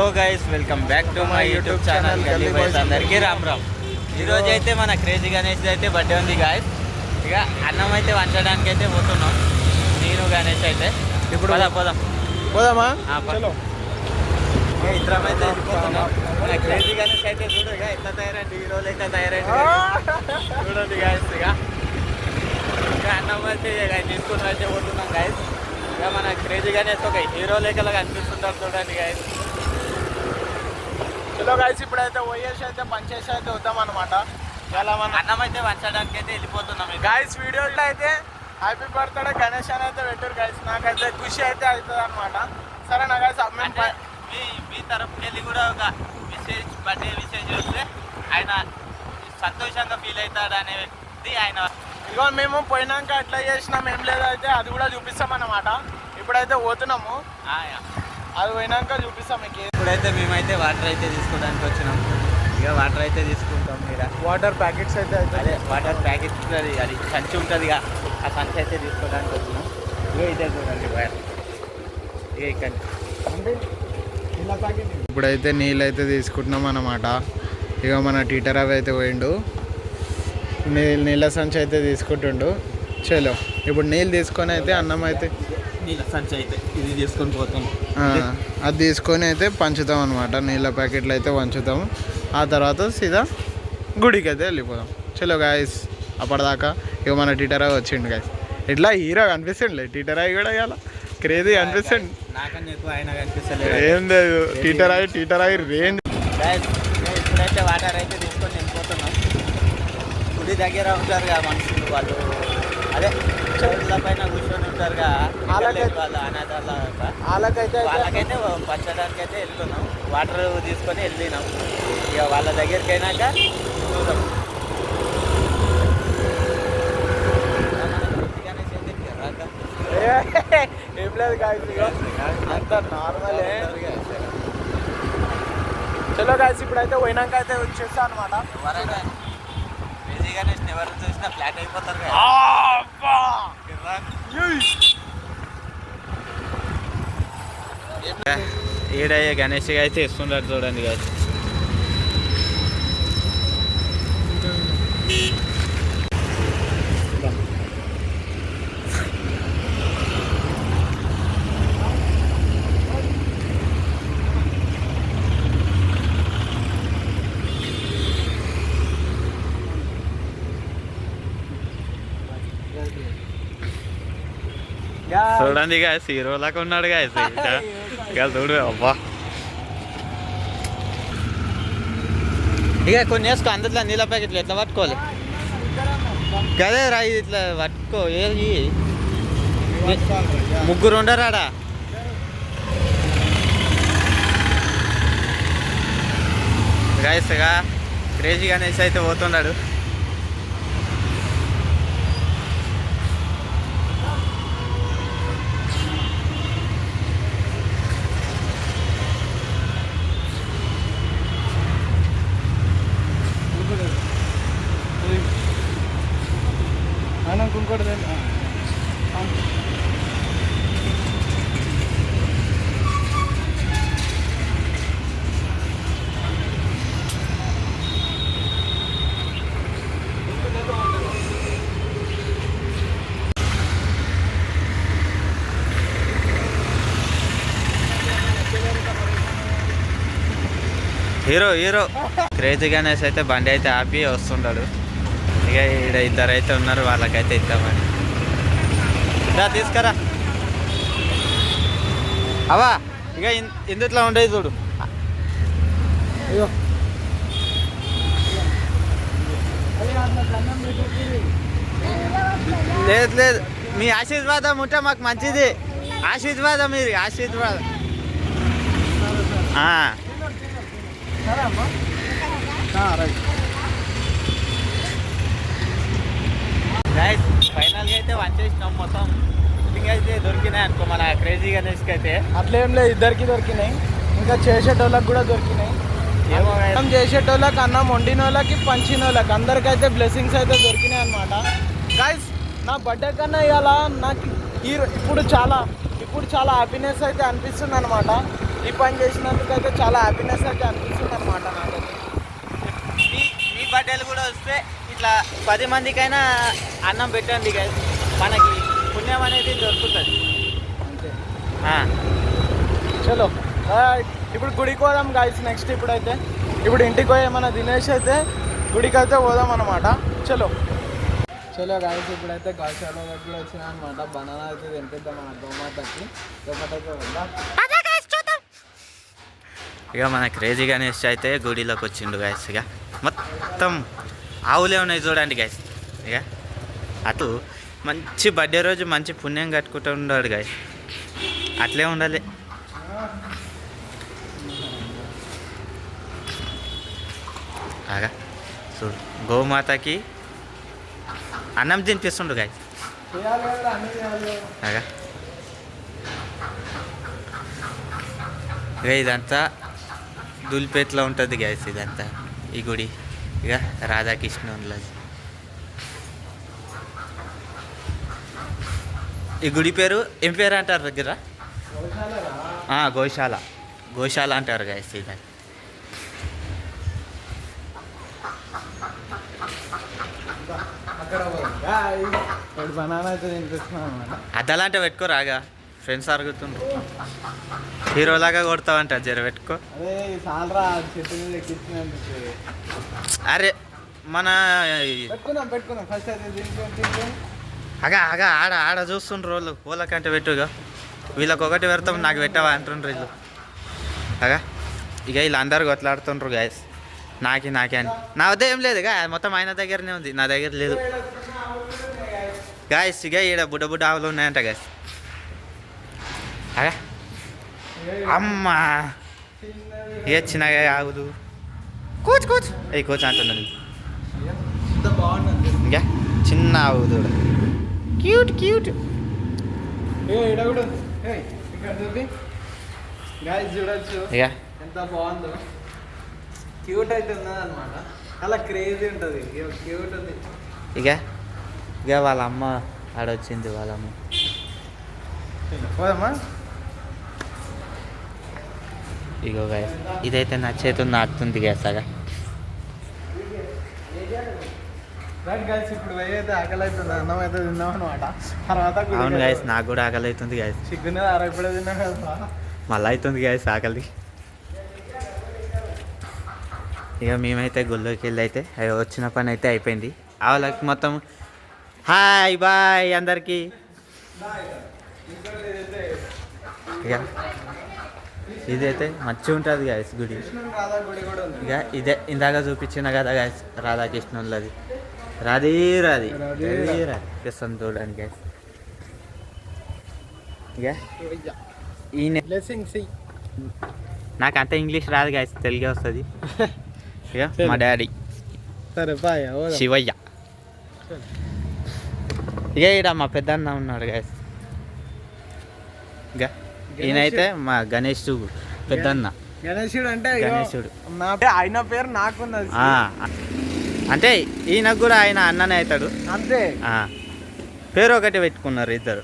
Hello guys, welcome back to my YouTube channel గల్లీ boys. అందరికీ రామ్ రామ్. ఈరోజు అయితే మన క్రేజీ గణేష్ అయితే బర్త్డే ఉంది గాయస్. ఇక అన్నం అయితే వంచడానికి అయితే పోతున్నాం నేను గణేష్ అయితే. ఇప్పుడు పోదామా? ఇద్దరం అయితే వెళ్ళిపోతున్నాం. మన క్రేజీ గణేష్ అయితే చూడు ఇక ఎట్లా తయారైంది, హీరో లెక్క తయారైంది చూడండి గాయస్. ఇక అన్నం అయితే తీసుకుని అయితే పోతున్నాం గాయస్. ఇక మన క్రేజీ గణేష్ ఒక హీరో లెక్కలాగా అనిపిస్తుంటారు చూడండి గాయస్. హలో గైస్, ఇప్పుడైతే ఓయేసి అయితే పనిచేసి అయితే వద్దాం అనమాట. ఇలా మన అన్నం అయితే వంచడానికి అయితే వెళ్ళిపోతున్నాం గైస్. వీడియోలో అయితే హ్యాపీ బర్త్డే గణేష్ అని అయితే పెట్టారు గైస్. నాకైతే ఖుషి అయితే అవుతుంది అనమాట. సరేనా గైస్? మీ తరపుకి వెళ్ళి కూడా ఒక మెసేజ్, బర్త్డే మెసేజ్ చూస్తే ఆయన సంతోషంగా ఫీల్ అవుతాడు అనేది ఆయన. ఇగో మేము పోయినాక ఎట్లా చేసినాం ఏం లేదైతే అది కూడా చూపిస్తాం అన్నమాట. ఇప్పుడైతే పోతున్నాము, అది పోయినాక చూపిస్తాం మీకు. ఇప్పుడైతే మేమైతే వాటర్ అయితే తీసుకోవడానికి వచ్చినాం. ఇక వాటర్ అయితే తీసుకుంటాం. మీరు వాటర్ ప్యాకెట్స్ అయితే అదే వాటర్ ప్యాకెట్ అది సంచి ఉంటుంది ఇక ఆ సంచి అయితే తీసుకోవడానికి వచ్చినాం. ఇక ఇదే చూడండి వైర్ ఇక ఇక్కడ అంటే ఇలా ప్యాకెట్. ఇప్పుడైతే నీళ్ళు అయితే తీసుకుంటున్నాం అన్నమాట. ఇక మన టీటర్ అవి అయితే పోయిండు, నీళ్ళ సంచి అయితే తీసుకుంటుండు. చలో ఇప్పుడు నీళ్ళు తీసుకొని అయితే అన్నం అయితే నీళ్ళ సంచి అయితే ఇది తీసుకొని పోతాం. అది తీసుకొని అయితే పంచుతాం అనమాట. నీళ్ళ ప్యాకెట్లు అయితే పంచుతాం. ఆ తర్వాత సీదా గుడికి అయితే వెళ్ళిపోదాం. చలో గాయస్, అప్పటిదాకా ఇక మన టీటరాయి వచ్చిండు గాయస్. ఇట్లా హీరో కనిపిస్తుండే టీటరాయి కూడా ఇలా క్రేజీ కనిపిస్తుంది. నాకన్నా ఎక్కువ ఆయన కనిపిస్తలేదు. ఏం లేదు, టీటరాయి రేంజ్. ఇప్పుడైతే వాటర్ అయితే తీసుకొని వెళ్ళిపోతున్నాం. గుడి దగ్గర ఉంటారుగా మనుషులు, వాళ్ళు అదే చెట్ల పైన కూర్చొని ఉంటారుగా వాళ్ళ అనాథాల వాళ్ళకైతే పంచడానికి అయితే వెళ్తున్నాం. వాటర్ తీసుకొని వెళ్ళినాం. ఇక వాళ్ళ దగ్గరికి అయినాక చూద్దాం. ఏం లేదు గాయస్, అంత నార్మలే. చలో గాయస్, ఇప్పుడైతే పోయినాక అయితే వచ్చేస్తా అనమాట. క్రేజీ గణేష్ ఎవరు చూసినా ఫ్లాట్ అయిపోతారు. ఈడయ్యే గణేష్ అయితే ఇస్తుంటారు చూడండి గాయస్. చూడండి గాయస్, హీరోలాగా ఉన్నాడు గాయస్. ఇక చూడు అబ్బా. ఇక కొన్ని వేసుకో అందులో నీళ్ళ ప్యాకెట్లు ఎట్లా పట్టుకోవాలి కదే రా, ఇది ఇట్లా పట్టుకో. ఏది ముగ్గురు ఉండరాడా? గాయస్ ఇక క్రేజీ గణేష్ అయితే పోతున్నాడు. ఇంకోటి హీరో క్రేజీ గణేష్ అయితే బండి అయితే ఆపి వస్తుంటాడు. ఇక ఇక్కడ ఇద్దరు అయితే ఉన్నారు, వాళ్ళకైతే ఇద్దామని. తీసుకురా అవా. ఇక ఇందుట్లో ఉండేది చూడు. లేదు మీ ఆశీర్వాదం ఉంటే మాకు మంచిది. ఆశీర్వాదం మీరు ఆశీర్వాదం. ఫైనల్గా అయితే వంచేసినాం. మొత్తం అయితే దొరికినాయి అనుకో మన క్రేజీ గణేష్కి అయితే. అట్లేం లేదు, ఇద్దరికి దొరికినాయి, ఇంకా చేసేటోళ్ళకి కూడా దొరికినాయి. అన్నం చేసేటోళ్ళకి, అన్నం వండిన వాళ్ళకి, పంచిన వాళ్ళకి అందరికైతే బ్లెస్సింగ్స్ అయితే దొరికినాయి అనమాట. గైస్, నా బర్త్డే కన్నా ఇవాళ నాకు ఇప్పుడు చాలా హ్యాపీనెస్ అయితే అనిపిస్తుంది అనమాట. ఈ పని చేసినందుకు అయితే చాలా హ్యాపీనెస్ అయితే అనిపిస్తుంది అనమాట నాకైతే. మీ బర్త్డేలు కూడా వస్తే ఇట్లా 10 మందికైనా అన్నం పెట్టండి guys. మనకి పుణ్యం అనేది దొరుకుతుంది. అంతే. ఆ, చలో ఇప్పుడు గుడికి పోదాం గాయస్. నెక్స్ట్ ఇప్పుడైతే ఇప్పుడు ఇంటికి పోయి ఏమన్నా తినేసి అయితే గుడికి అయితే పోదాం అనమాట. చలో చలో గాయస్, ఇప్పుడైతే గౌశాల దగ్గర వచ్చినా అనమాట. బనానా అయితే తినిపిద్దాం మన గోమాతకి. గోమాతకి వెళ్దాం. ఇక మన క్రేజీ గణేష్ అయితే గుడిలోకి వచ్చిండు గాయస్. ఇక మొత్తం ఆవులే ఉన్నాయి చూడండి గాయస్. ఇక అటు మంచి బర్త్డే రోజు మంచి పుణ్యం కట్టుకుంటూ ఉన్నాడు గాయస్. అట్లే ఉండాలి. ఆగా చూడు, గోమాతకి అన్నం తినిపిస్తుండు గాయస్. ఆగా ఇక ఇదంతా దుల్పేట్లో ఉంటుంది గ్యాస్. ఇదంతా ఈ గుడి ఇక రాధాకృష్ణులది. ఈ గుడి పేరు ఏం పేరు అంటారు దగ్గర? గోశాల. గోశాల అంటారు గ్యాస్. ఇది బనానా అయితే తినిపిస్తున్నాం అనమాట. అద్దలాంటి పెట్టుకో రాగా, ఫ్రెండ్స్ అరుగుతుండ్రు. హీరోలాగా కొడతావంట, జర పెట్టుకో. అదే సాలరా చెట్టు మీద ఎక్కించినందుకు. అరే మన పెట్టుకుందాం ఫస్ట్ అయితే తింటే. ఆగా ఆడ ఆడ చూస్తుండ్రు వాళ్ళు. వాళ్ళకంటే పెట్టుగా, వీళ్ళకి ఒకటి పెడతాం నాకు పెట్టవా అంటుండ్రు వీళ్ళు. ఇక వీళ్ళందరూ కొట్లాడుతుండ్రు గాయస్. నాకే అని. నా వద్ద ఏం లేదు గా, మొత్తం ఆయన దగ్గరనే ఉంది, నా దగ్గర లేదు గాయస్. ఇక ఈడ బుడ్డ ఆవులు ఉన్నాయంట గాయస్. అమ్మా ఇక చిన్నగా ఆవులు కోచ్ అవి కోచ్ అంటున్నాను. బాగుంది. ఇంకా చిన్న ఆవు దూడ క్యూట్. ఇక్కడ కూడా ఇక్కడ చూపి గాయస్, చూడొచ్చు ఇక ఎంత బాగుందో. క్యూట్ అయితే ఉన్నది అనమాట. అలా క్రేజీ ఉంటుంది. క్యూట్ ఉంది. ఇక వాళ్ళ అమ్మ ఆడొచ్చింది. వాళ్ళ అమ్మ పోదమ్మా. ఇగో గాయస్, ఇదైతే నా చేతులు నాటుతుంది గ్యాస్. రైట్ గాయస్, ఇప్పుడు అయితే ఆకలి అవుతుంది. అన్నం అయితే తిన్నాం అనమాట. తర్వాత అవును గాయస్, నాకు కూడా ఆకలి అవుతుంది గాయస్. చికెన్ ఇప్పుడే తిన్నాం కదా, మళ్ళీ అవుతుంది గాయస్ ఆకలి. ఇక మేమైతే గుళ్ళోకి వెళ్ళి అయితే వచ్చిన పని అయితే అయిపోయింది. వాళ్ళకి మొత్తం హాయ్ బాయ్ అందరికీ. ఇక ఇదైతే మంచిగా ఉంటుంది గాయస్ గుడి. ఇక ఇదే ఇందాక చూపించిన కదా గాయస్, రాధాకృష్ణులది. రాధే కృష్ణ చూడండి గాయస్. ఇక ఈయన నాకు అంత ఇంగ్లీష్ రాదు గాయస్, తెలుగే వస్తుంది. ఇక మా డాడీ సరే బాయ్ శివయ్య. ఇక ఇక్కడ మా పెద్దన్న ఉన్నాడు గాయస్. ఇక ఈయనైతే మా గణేష్ పెద్దన్న. గణేశుడు అంటే గణేశుడు నా ఆయన పేరు నాకున్నది. అంటే ఈయనకు కూడా ఆయన అన్ననే అవుతాడు అంతే. పేరు ఒకటి పెట్టుకున్నారు ఇద్దరు.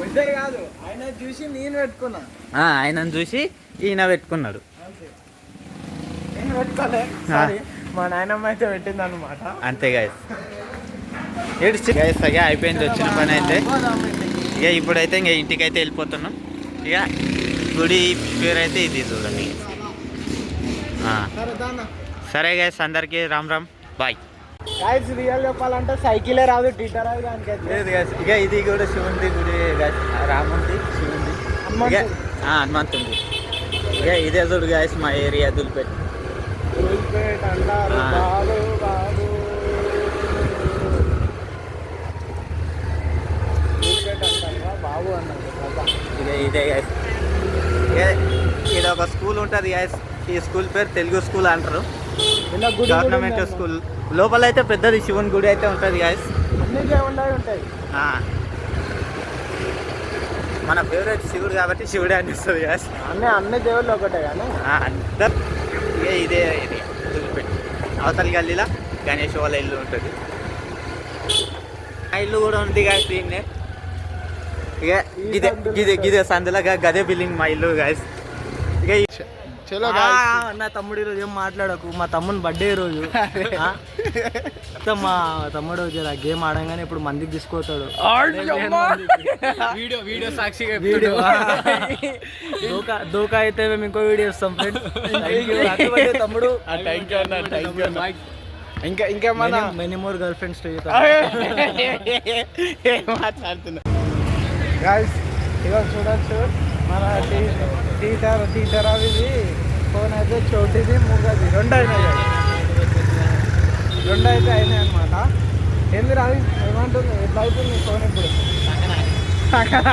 ఇద్దరు కాదు, ఆయన చూసి నేను పెట్టుకున్నా. ఆయనను చూసి ఈయన పెట్టుకున్నాడు. నేను పెట్టుకోలే, సారీ మా నాయనమ్మ అయితే పెట్టింది అనమాట. అంతే గాయస్. ఏడ్చి గాయస్ ఇక అయిపోయింది వచ్చిన పని అయితే. ఇక ఇప్పుడైతే ఇంక ఇంటికి అయితే వెళ్ళిపోతున్నాం. ఇక గుడి పేరు అయితే ఇది చూడండి. సరే గాయస్, అందరికీ రామ్ బాయ్. గాయస్ రియల్ చెప్పాలంటే సైకిలే రాదు, టీటర్ రాదు దానికి లేదు గాయస్. ఇక ఇది కూడా శివుంది గుడి గాయస్, రాముంది శివుంది హనుమంతుంది. ఇక ఇదే చూడు గాయస్ మా ఏరియా దుల్పేట. అంటారు బాబు బాబు. బాబు అన్నారు. ఇక ఇదే గాయస్. ఇక్కడ ఒక స్కూల్ ఉంటుంది గాయస్. ఈ స్కూల్ పేరు తెలుగు స్కూల్ అంటారు, గవర్నమెంట్ స్కూల్. లోపల అయితే పెద్దది శివుని గుడి అయితే ఉంటుంది గాయస్. అన్ని ఉంటాయి. మన ఫేవరెట్ శివుడు కాబట్టి శివుడే అనిపిస్తుంది గాయస్. అన్ని దేవుళ్ళు ఒకటే కానీ అందరు. ఇక ఇదే ఏరియా దుల్లిపెట్టి. అవతల గల్లీలో గణేష్ వాళ్ళ ఇల్లు ఉంటుంది. ఆ ఇల్లు కూడా ఉంది గాయస్ దీన్నే. ఇక గిదే సందులో గదే బిల్డింగ్ మా ఇల్లు గాయస్. చలో నా తమ్ముడు ఈరోజు ఏం మాట్లాడకు, మా తమ్ముని బర్త్డే రోజు. మా తమ్ముడు జర గేమ్ ఆడంగానే ఇప్పుడు మందికి తీసుకుపోతాడు. వీడియో సాక్షిగా వీడియో దోకా అయితే మేము ఇంకో వీడియో ఇస్తాం ఫ్రెండ్స్. తమ్ముడు ఇంకేమన్నా మెనీ మోర్ గర్ల్ ఫ్రెండ్స్ మాట్లాడుతున్నా గాయస్. ఇక చూడొచ్చు మన టీచర్ ఇది ఫోన్ అయితే చోటిది మూగది రెండు అయినాయి అనమాట. ఏంది రావి ఏమంటుంది, ఎట్లా అవుతుంది ఫోన్ ఇప్పుడు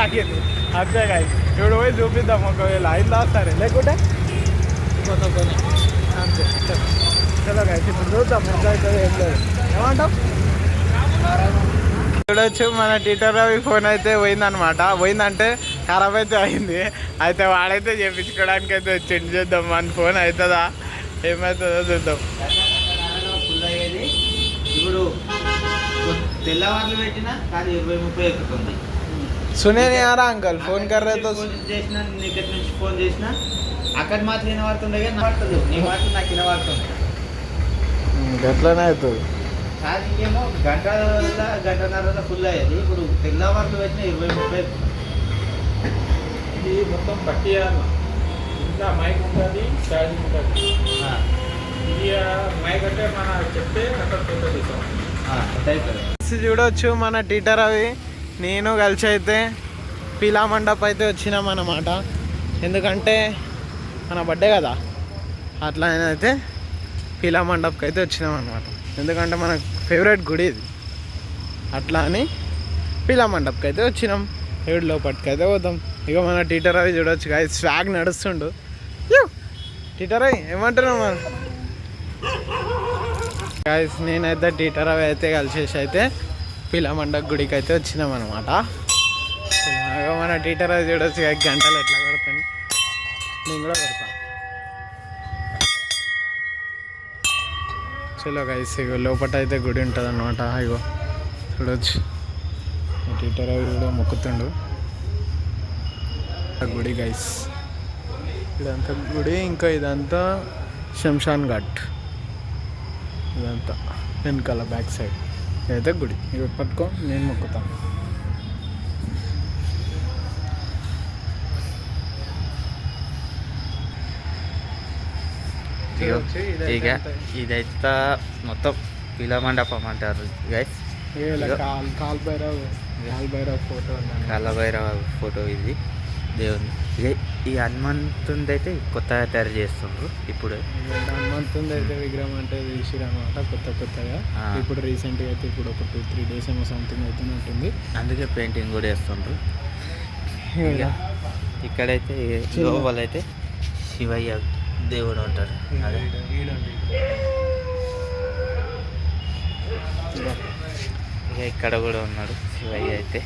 ఆగింది. అంతే గాయస్, ఇప్పుడు పోయి చూపిద్దాం ఒకవేళ అయిందా సరే, లేకుంటే అంతే. చలో గాయస్ ఇప్పుడు చూద్దాం ఎట్లా అవుతుంది ఏం లేదు. ఏమంటాం చూడొచ్చు మన టీటర్ రవి ఫోన్ అయితే పోయిందంటే ఖరాబ్ అయితే అయింది. అయితే వాడైతే చేయించుకోవడానికి అయితే వచ్చింది. చూద్దాం మన ఫోన్ అవుతుందా ఏమవుతుందో చూద్దాం. ఫుల్ అయ్యేది ఇప్పుడు తెల్లవారులు పెట్టినా కానీ 20-30 ఎక్కుతుంది. సునేని ఆరా అంకల్ ఫోన్ కర్రేతో చేసిన నీకెట్ నుంచి ఫోన్ చేసినా అక్కడ మాత్రం వినబడుతుండే కానీ పడుతుంది, నీ మాత్రం నాకు వినబడుతుంది. గట్లనే అవుతుంది. ఛార్జింగ్ ఏమో గంటన్నర ఫుల్ అయ్యేది. ఇప్పుడు తెల్లవారులు పెట్టినా 20-30 ఇది మొత్తం పట్టియాలి. ఇంట్లో మైక్ ఉంటుంది, ఛార్జింగ్ ఉంటుంది. ఇది మైక్ అంటే మన చెప్తే అక్కడ ఫోటో తీసాం. చూడొచ్చు మన టీటర్ అవి నేను కలిసి అయితే పీలా మండప్ అయితే వచ్చినాం అన్నమాట. ఎందుకంటే మన బర్త్డే కదా, అట్లా అయితే పీలా మండప్కి అయితే వచ్చినాం అనమాట. ఎందుకంటే మన ఫేవరెట్ గుడి ఇది, అట్లా అని పీలా మండప్కి అయితే వచ్చినాం. ఏడు లోపటికి అయితే పోతాం. ఇక మన టీటర్ అవి చూడొచ్చు గాయ, స్వాగ్ నడుస్తుండు. టీటర్ అవి ఏమంటున్నావు మన గాయస్? నేనైతే టీటర్ అవి అయితే కలిసేసి అయితే పీలా మండప్ గుడికి అయితే వచ్చినాం అనమాట. మన టీటర్ అవి చూడొచ్చు గంటలు ఎట్లా కొడతాను, నేను కూడా కొడతా. చలో గైస్, ఇగో లోపల అయితే గుడి ఉంటుంది అనమాట. ఇగో చూడొచ్చు టీటర్ అవి కూడా మొక్కుతుండు గుడి గైస్. ఇదంతా గుడి, ఇంకా ఇదంతా శంషాన్ ఘాట్, ఇదంతా వెనకాల బ్యాక్ సైడ్ ఇదైతే గుడి. ఇవి పట్టుకో, నేను మొక్కుతాను. ఇక ఇదైతే మొత్తం పీలా మండపం అంటారు గైస్. కాలభైరవ ఫోటో ఇది దేవుని. ఇక ఈ హనుమంతుంది అయితే కొత్తగా తయారు చేస్తుండ్రు ఇప్పుడు. హనుమంతుంది అయితే విగ్రహం అంటే తీసిరన్నమాట కొత్తగా. ఇప్పుడు రీసెంట్గా అయితే ఇప్పుడు ఒక 2-3 days ఏమో సంథింగ్ అవుతున్నట్టుంది. అందుకే పెయింటింగ్ కూడా వేస్తుండ్రు. ఇక్కడైతే లోపలైతే శివయ్య దేవుడు ఉంటారు. ఇక ఇక్కడ కూడా ఉన్నాడు శివయ్య అయితే.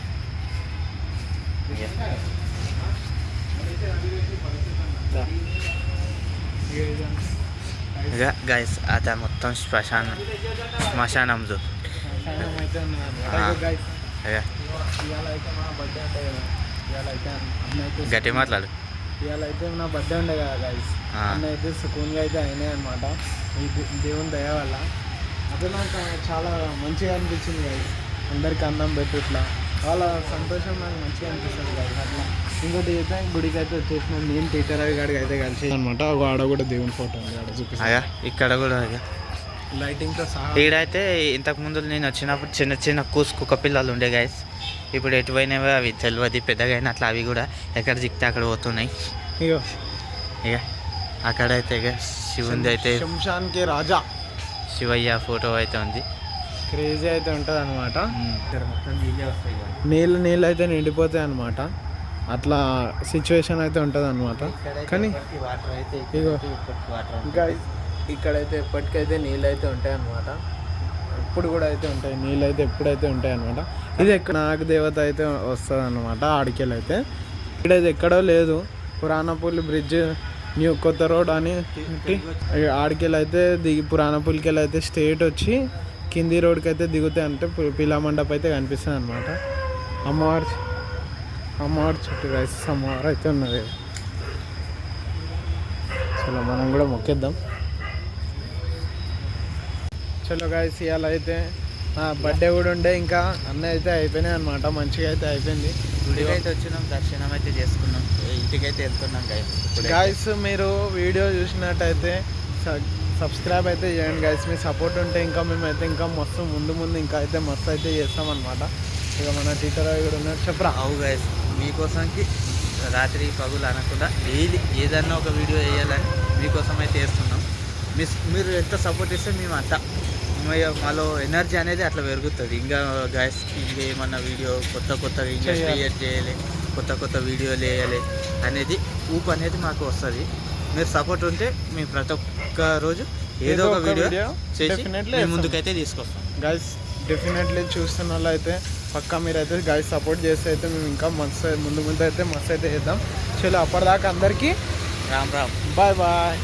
ఇక గైస్ అదే మొత్తం శ్మశానం జో. గట్టి మాట్లాడు. ఇవాళ అయితే నా బర్త్డే ఉండే కదా గైస్, అన్న అయితే సుకూన్గా అయితే అయినాయి అనమాట ఈ దేవుని దయ వల్ల. అదే నాకు చాలా మంచిగా అనిపించింది గైస్. అందరికి అన్నం పెట్టు ఇట్లా వాళ్ళ సంతోషం నాకు మంచిగా అనిపిస్తుంది గైస్. అట్లా ఇంకోటి అయితే గుడికి అయితే వచ్చేసినాం. నేను టీచర్ అవి గాడికి అయితే కలిసి అనమాట. ఆడ కూడా దేవుని ఫోటో ఉంది, ఆడ చూపిస్తా. ఇక్కడ కూడా లైటింగ్తో సహా. ఈడైతే ఇంతకుముందు నేను వచ్చినప్పుడు చిన్న చిన్న కుక్క పిల్లలు ఉండే గైస్. ఇప్పుడు ఎటువైనవో అవి తెలియదు, పెద్దగా అయినా అట్లా అవి కూడా ఎక్కడ దిక్తే అక్కడ పోతున్నాయి. ఇక అక్కడైతే ఇక శివుంది అయితే శంషాన్కి రాజా శివయ్య ఫోటో అయితే ఉంది. క్రేజీ అయితే ఉంటుంది అనమాట. నీళ్ళు అయితే నిండిపోతాయి అనమాట. అట్లా సిచ్యువేషన్ అయితే ఉంటుంది అనమాట. కానీ ఇగో ఇంకా ఇక్కడైతే ఎప్పటికైతే నీళ్ళు అయితే ఉంటాయి అన్నమాట. ఇప్పుడు కూడా అయితే ఉంటాయి నీళ్ళు అయితే ఎప్పుడైతే ఉంటాయి అనమాట. ఇది ఎక్కడ నాగ దేవత అయితే వస్తుంది అనమాట. ఆడికెళ్ళి అయితే ఇక్కడైతే ఎక్కడో లేదు, పురాణపల్లి బ్రిడ్జ్ న్యూ కొత్త రోడ్ అని ఆడికెళ్ళి అయితే పురాణపల్లికి వెళ్ళి అయితే స్ట్రేట్ వచ్చి కింది రోడ్కి అయితే దిగుతాయి. అంటే పీలా మండపం అయితే కనిపిస్తుంది అనమాట. అమ్మవారి చుట్టూ రైస్ అమ్మవారు అయితే ఉన్నది. చలో మనం కూడా మొక్కేద్దాం. చలో గాయస్ ఇవాళ అయితే బర్త్డే కూడా ఉండే, ఇంకా అన్నీ అయితే అయిపోయినాయి అనమాట. మంచిగా అయితే అయిపోయింది. గుడికి అయితే వచ్చినాం, దర్శనం అయితే చేసుకున్నాం, ఇంటికైతే వెళ్తున్నాం గాయస్. మీరు వీడియో చూసినట్టయితే సబ్స్క్రైబ్ అయితే చేయండి గాయస్. మీ సపోర్ట్ ఉంటే ఇంకా మేమైతే ఇంకా మస్తు ముందు ఇంకా అయితే మస్తు అయితే చేస్తామన్నమాట. ఇక మన టీచర్ కూడా ఉన్నారు, చెప్పరా. అవు గైస్, మీకోసంకి రాత్రి పగులు అనకుండా డైలీ ఏదన్నా ఒక వీడియో వేయాలని మీకోసం అయితే వేస్తున్నాం. మీరు ఎంత సపోర్ట్ ఇస్తే మేము అంత మాలో ఎనర్జీ అనేది అట్లా పెరుగుతుంది. ఇంకా గైస్ ఇంకా ఏమన్నా వీడియో కొత్తగా ఇంకా క్రియేట్ చేయాలి, కొత్త వీడియోలు వేయాలి అనేది ఊపు అనేది మాకు వస్తుంది. మీరు సపోర్ట్ ఉంటే మేము ప్రతి ఒక్క రోజు ఏదో ఒక వీడియో చేసి మీ ముందుకైతే తీసుకొస్తాం గైస్. డెఫినెట్లీ చూస్తున్న వాళ్ళు అయితే పక్కా మీరైతే గైస్ సపోర్ట్ చేస్తే అయితే మేము ఇంకా ముందు అయితే మస్తు అయితే చేద్దాం. చలో అప్పటిదాకా అందరికీ రామ్ రామ్, బాయ్ బాయ్.